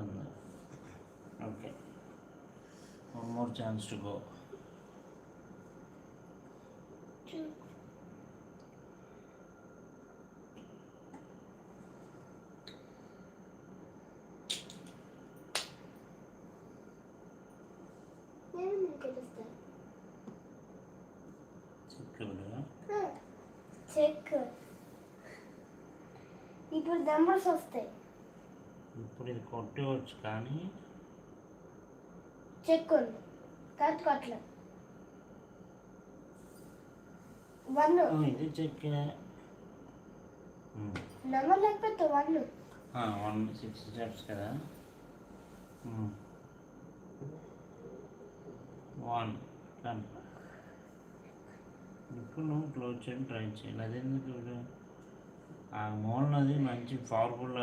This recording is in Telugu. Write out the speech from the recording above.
ఉంది. Okay, one more chance to go. Check. ఇప్పుడు నెంబర్స్ వస్తాయి. ఇప్పుడు ఇది కొట్టవచ్చు కానీ చెక్ ఉంది. కొట్టలే 1 ఇది చెక్ నెంబర్ లేకపోతే 1 6 స్టెప్స్ కదా. 1 ఇప్పుడు నువ్వు క్లోజ్ చేయడం ట్రై చేయాలి. అదెందుకు ఆ మూలనది మంచి పవర్ఫుల్